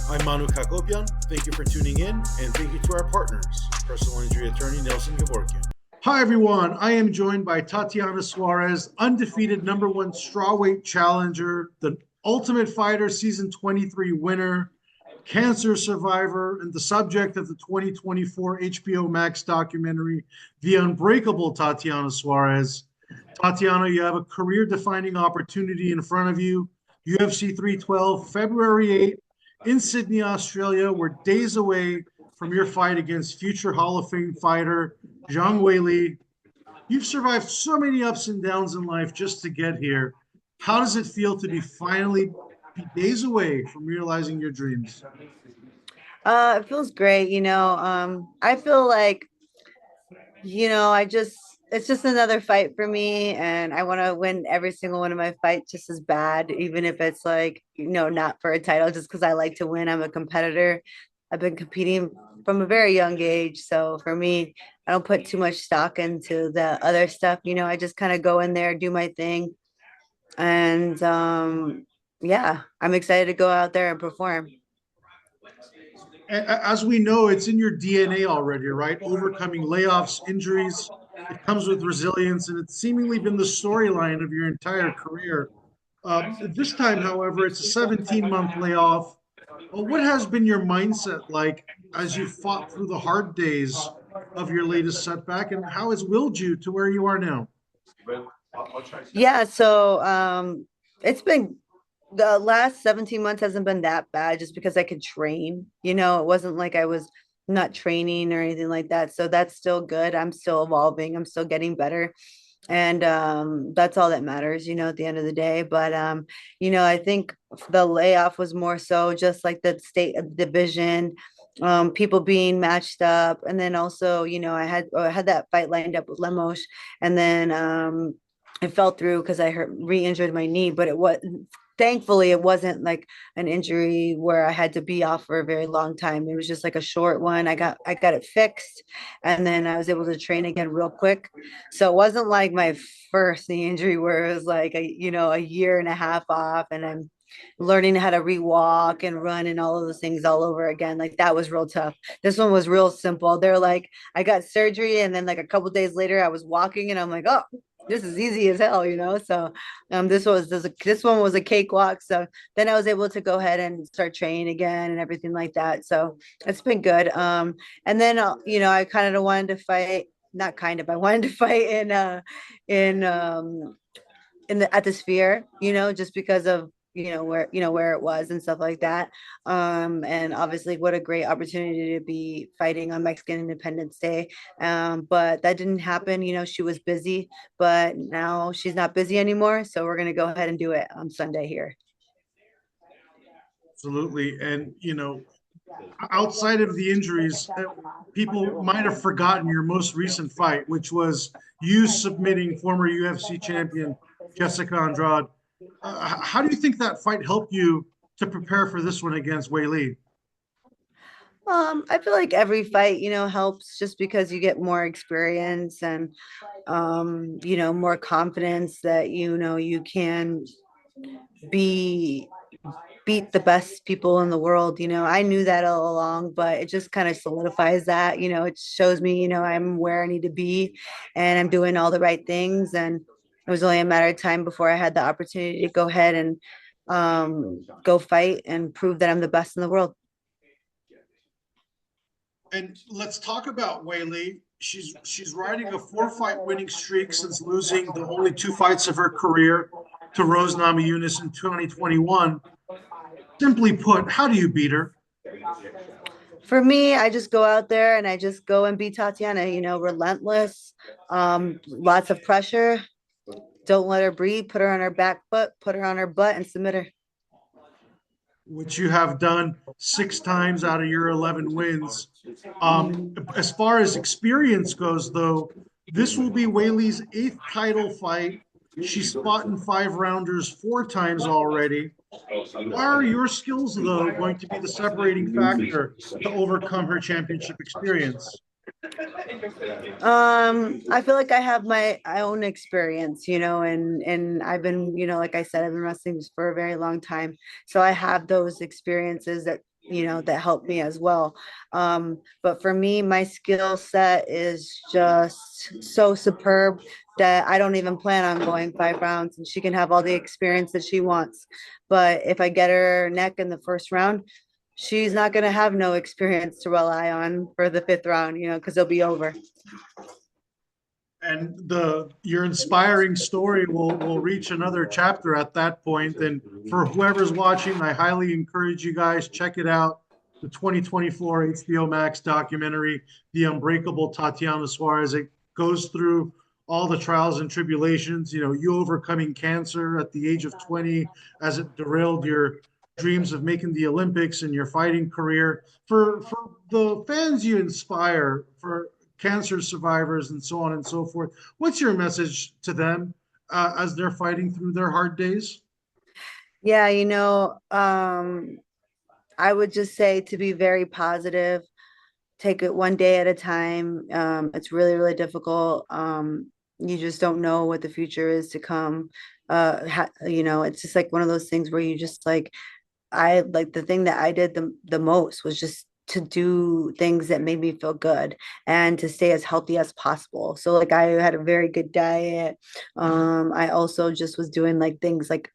I'm Manouk Akopyan. Thank you for tuning in, and thank you to our partners, personal injury attorney Nelson Gevorkyan. Hi, everyone. I am joined by Tatiana Suarez, undefeated #1 strawweight challenger, the Ultimate Fighter Season 23 winner, cancer survivor, and the subject of the 2024 HBO Max documentary, The Unbreakable Tatiana Suarez. Tatiana, you have a career-defining opportunity in front of you. UFC 312, February 8th, in Sydney, Australia. We're days away from your fight against future Hall of Fame fighter Zhang Weili. You've survived so many ups and downs in life just to get here. How does it feel to be finally be days away from realizing your dreams? It feels great. I feel like, it's just another fight for me, and I want to win every single one of my fights just as bad, even if it's like, not for a title, just because I like to win. I'm a competitor. I've been competing from a very young age. So for me, I don't put too much stock into the other stuff. I just kind of go in there, do my thing. And yeah, I'm excited to go out there and perform. As we know, it's in your DNA already, right? Overcoming layoffs, injuries. It comes with resilience, and it's seemingly been the storyline of your entire career. This time, however, it's a 17-month layoff. What has been your mindset like as you fought through the hard days of your latest setback, and how has willed you to where you are now? Yeah, so it's been the last 17 months hasn't been that bad just because I could train. It wasn't like I was not training or anything like that. So that's still good. I'm still evolving. I'm still getting better. And that's all that matters, at the end of the day. But I think the layoff was more so just like the state of division, people being matched up. And then also, I had that fight lined up with Lemos, and then it fell through because I re-injured my knee, but it was thankfully it wasn't like an injury where I had to be off for a very long time. It was just like a short one. I got it fixed, and then I was able to train again real quick. So it wasn't like my first knee injury where it was like a year and a half off, and I'm learning how to rewalk and run and all of those things all over again. Like that was real tough. This one was real simple. They're like, I got surgery, and then like a couple days later I was walking, and I'm like, oh, this is easy as hell. So this one was a cakewalk. So then I was able to go ahead and start training again and everything like that. So it's been good. And then I kind of wanted to fight, not kind of, I wanted to fight in at the Sphere, just because of where it was and stuff like that. And obviously what a great opportunity to be fighting on Mexican Independence Day. But that didn't happen. She was busy, but now she's not busy anymore, so we're going to go ahead and do it on Sunday here. Absolutely. And, outside of the injuries, people might have forgotten your most recent fight, which was you submitting former UFC champion Jessica Andrade. How do you think that fight helped you to prepare for this one against Weili? I feel like every fight, helps just because you get more experience and more confidence that you can be beat the best people in the world. I knew that all along, but it just kind of solidifies that. It shows me, I'm where I need to be, and I'm doing all the right things. And it was only a matter of time before I had the opportunity to go ahead and go fight and prove that I'm the best in the world. And let's talk about Weili. She's riding a 4-fight winning streak since losing the only 2 fights of her career to Rose Namajunas in 2021. Simply put, how do you beat her? For me, I just go out there and I just go and beat Tatiana, relentless, lots of pressure. Don't let her breathe. Put her on her back foot, put her on her butt, and submit her. Which you have done 6 times out of your 11 wins. As far as experience goes, though, this will be Weili's 8th title fight. She's fought in 5 rounders 4 times already. Why are your skills, though, going to be the separating factor to overcome her championship experience? I feel like I have my own experience, and I've been, like I said, I've been wrestling for a very long time. So I have those experiences that that helped me as well. But for me, my skill set is just so superb that I don't even plan on going 5 rounds, and she can have all the experience that she wants. But if I get her neck in the first round, she's not going to have no experience to rely on for the fifth round, because it'll be over. And your inspiring story will reach another chapter at that point. And for whoever's watching, I highly encourage you guys, check it out. The 2024 HBO Max documentary, The Unbreakable Tatiana Suarez. It goes through all the trials and tribulations, you overcoming cancer at the age of 20 as it derailed your dreams of making the Olympics and your fighting career. For the fans you inspire, for cancer survivors and so on and so forth, what's your message to them as they're fighting through their hard days? Yeah, I would just say to be very positive, take it one day at a time. It's really, really difficult. You just don't know what the future is to come. It's just like one of those things where you just like, I like the thing that I did the most was just to do things that made me feel good and to stay as healthy as possible. So like I had a very good diet. I also just was doing like things like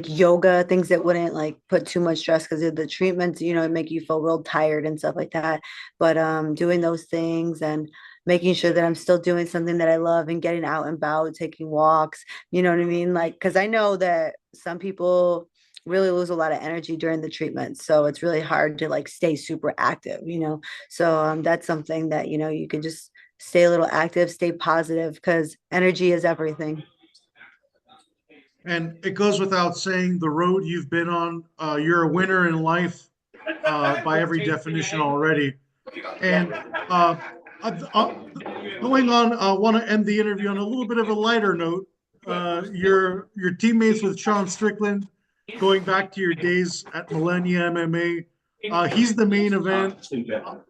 yoga, things that wouldn't like put too much stress because of the treatments, make you feel real tired and stuff like that. But doing those things and making sure that I'm still doing something that I love and getting out and about, taking walks, you know what I mean? Like, because I know that some people really lose a lot of energy during the treatment. So it's really hard to like stay super active. So that's something that, you can just stay a little active, stay positive because energy is everything. And it goes without saying, the road you've been on, you're a winner in life by every definition already. And going on, I want to end the interview on a little bit of a lighter note. Your teammates with Sean Strickland, going back to your days at Millennia MMA, he's the main event.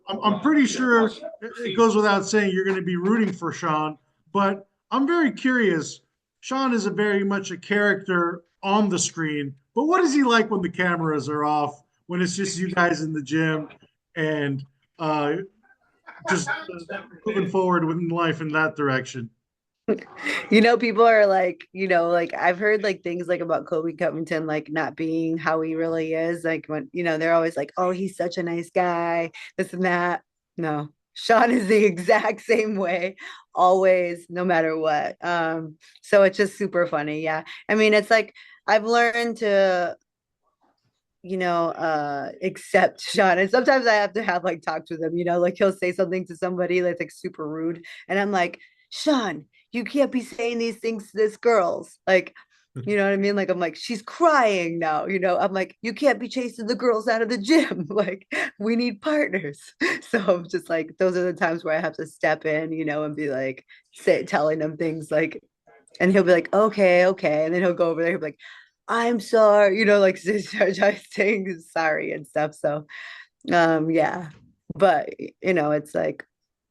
I'm pretty sure it goes without saying you're going to be rooting for Sean, but I'm very curious. Sean is a very much a character on the screen, but what is he like when the cameras are off, when it's just you guys in the gym and just moving forward in life in that direction? People are like, like I've heard like things like about Kobe Covington, like not being how he really is. Like when, they're always like, oh, he's such a nice guy, this and that. No, Sean is the exact same way, always, no matter what. So it's just super funny. Yeah. I mean, it's like I've learned to, accept Sean. And sometimes I have to have like talks with him, like he'll say something to somebody that's like super rude. And I'm like, Sean, you can't be saying these things to this girls. Like, you know what I mean? Like, I'm like, she's crying now, I'm like, you can't be chasing the girls out of the gym. Like, we need partners. So I'm just like, those are the times where I have to step in, and be like, telling them things like, and he'll be like, okay, okay. And then he'll go over there, he'll be like, I'm sorry, like saying sorry and stuff. So yeah. But it's like,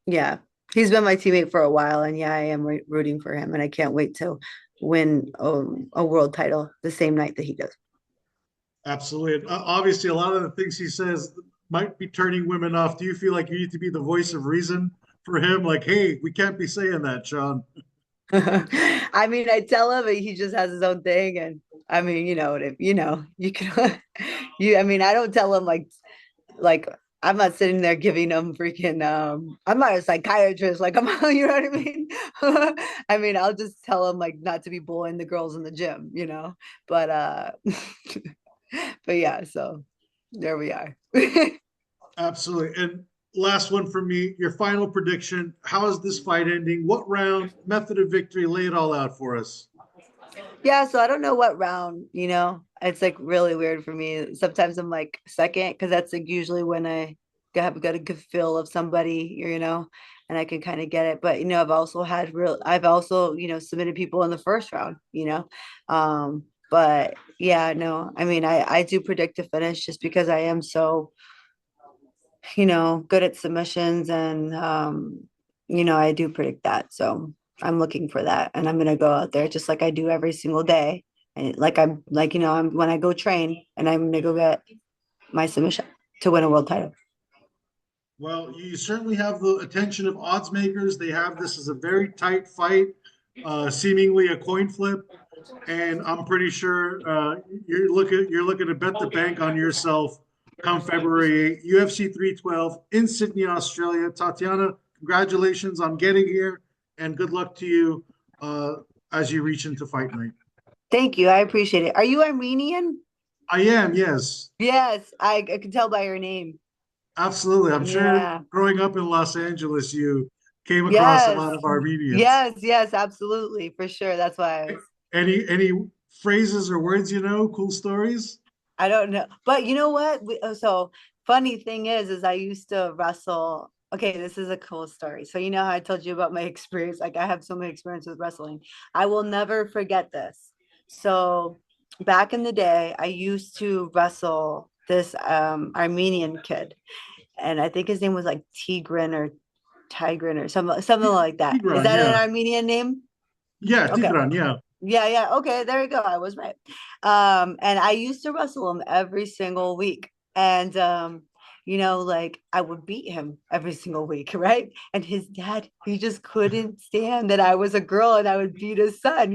yeah, he's been my teammate for a while, and yeah, I am rooting for him, and I can't wait to win a world title the same night that he does. Absolutely. Obviously, a lot of the things he says might be turning women off. Do you feel like you need to be the voice of reason for him? Like, hey, we can't be saying that, Sean. I mean, I tell him, and he just has his own thing, and I mean, you can, I mean, I don't tell him like I'm not sitting there giving them freaking I'm not a psychiatrist, like I'm you know what I mean. I mean, I'll just tell them like not to be bullying the girls in the gym, but but yeah, so there we are. Absolutely. And last one for me, your final prediction. How is this fight ending? What round, method of victory? Lay it all out for us. Yeah, so I don't know what round, it's like really weird for me. Sometimes I'm like second because that's like usually when I have got a good feel of somebody, and I can kind of get it. But I've also, submitted people in the first round. But yeah, no, I mean I do predict to finish just because I am so, good at submissions and I do predict that. So I'm looking for that, and I'm gonna go out there just like I do every single day. And like I'm like, I'm when I go train and I'm gonna go get my submission. to win a world title. Well, you certainly have the attention of odds makers. They have this as a very tight fight, seemingly a coin flip, and I'm pretty sure you're looking to bet the bank on yourself come February 8th, UFC 312 in Sydney, Australia. Tatiana, congratulations on getting here, and good luck to you as you reach into fight night. Thank you. I appreciate it. Are you Armenian? I am, yes. Yes, I can tell by your name. Absolutely. I'm sure Yeah. growing up in Los Angeles, you came across a Yes. lot of Armenians. Yes, yes, absolutely. For sure. That's why Any phrases or words you know, cool stories? I don't know. But you know what? So funny thing is I used to wrestle. Okay, this is a cool story. So you know how I told you about my experience? Like I have so many experience with wrestling. I will never forget this. So back in the day, I used to wrestle this Armenian kid, and I think his name was like Tigrin or Tigrin or something like that. Is Tigran, that an yeah. Armenian name? Yeah, Okay. Tigran, yeah. Yeah, yeah. Okay, there you go. I was right. And I used to wrestle him every single week. And like I would beat him every single week, right? And his dad, he just couldn't stand that I was a girl and I would beat his son.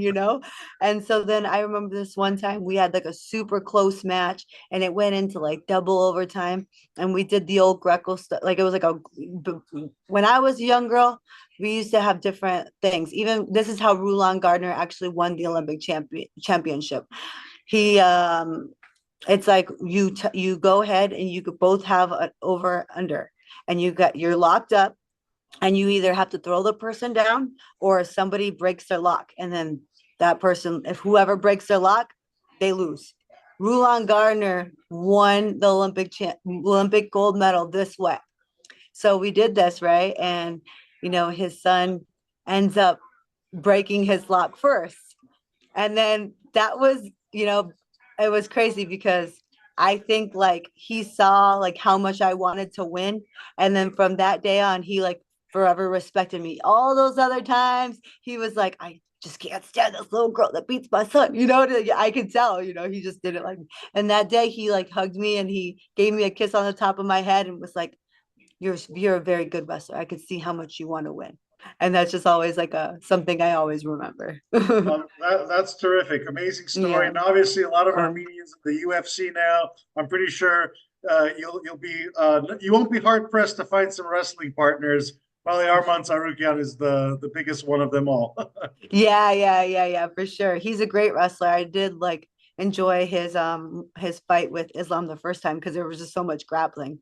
And so then I remember this one time we had like a super close match and it went into like double overtime. And we did the old Greco stuff. Like it was like when I was a young girl, we used to have different things. Even this is how Rulon Gardner actually won the Olympic championship. He it's like you go ahead and you could both have an over under, and you're locked up, and you either have to throw the person down or somebody breaks their lock, and then that person, if whoever breaks their lock, they lose. Rulon Gardner won the Olympic gold medal this way. So we did this, right? And his son ends up breaking his lock first. And then that was, it was crazy because I think like he saw like how much I wanted to win. And then from that day on, he like forever respected me. All those other times, he was like, I just can't stand this little girl that beats my son. I could tell, he just didn't like me. And that day he like hugged me and he gave me a kiss on the top of my head and was like, you're a very good wrestler. I could see how much you want to win. And that's just always like something I always remember. That's terrific. Amazing story. Yeah. And obviously, a lot of Armenians in the UFC now. I'm pretty sure you'll be you won't be hard pressed to find some wrestling partners. Probably Arman Tsarukyan is the biggest one of them all. Yeah, for sure. He's a great wrestler. I did like enjoy his fight with Islam the first time because there was just so much grappling.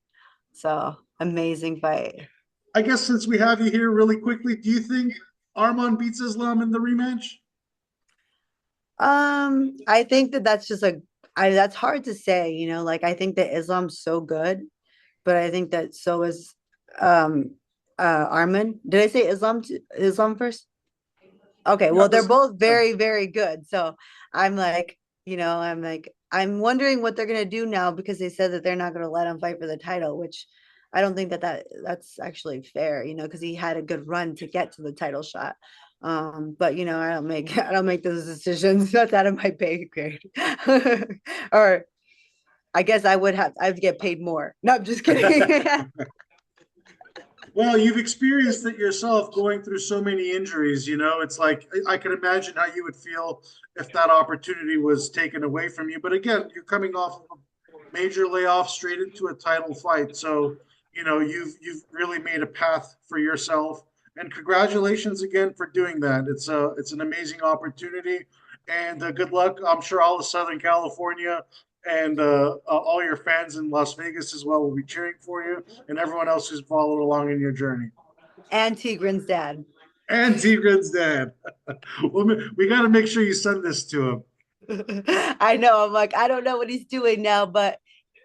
So amazing fight. I guess since we have you here really quickly, do you think Arman beats Islam in the rematch? I think that's just that's hard to say, like I think that Islam's so good, but I think that so is Arman. Did I say Islam first? Okay, Yeah, well, they're both very, very good. So I'm like, I'm wondering what they're gonna do now because they said that they're not gonna let him fight for the title, which I don't think that's actually fair, because he had a good run to get to the title shot. But I don't make those decisions. That's out of my pay grade. Or I guess I'd get paid more. No, I'm just kidding. Well, you've experienced it yourself going through so many injuries, it's like I can imagine how you would feel if that opportunity was taken away from you. But again, you're coming off of a major layoff straight into a title fight. So, you've really made a path for yourself. And congratulations again for doing that. It's an amazing opportunity. And good luck. I'm sure all of Southern California and all your fans in Las Vegas as well will be cheering for you, and everyone else who's followed along in your journey. And Tigran's dad. And Tigran's dad. Well, we got to make sure you send this to him. I know. I'm like, I don't know what he's doing now, but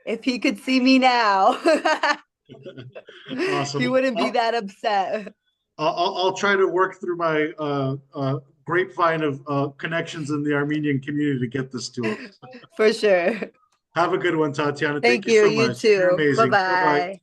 if he could see me now, Awesome. He wouldn't be that upset. I'll try to work through my grapevine of connections in the Armenian community to get this to him. For sure. Have a good one, Tatiana. Thank you you. so You much. You're too. amazing. Bye-bye. Bye-bye.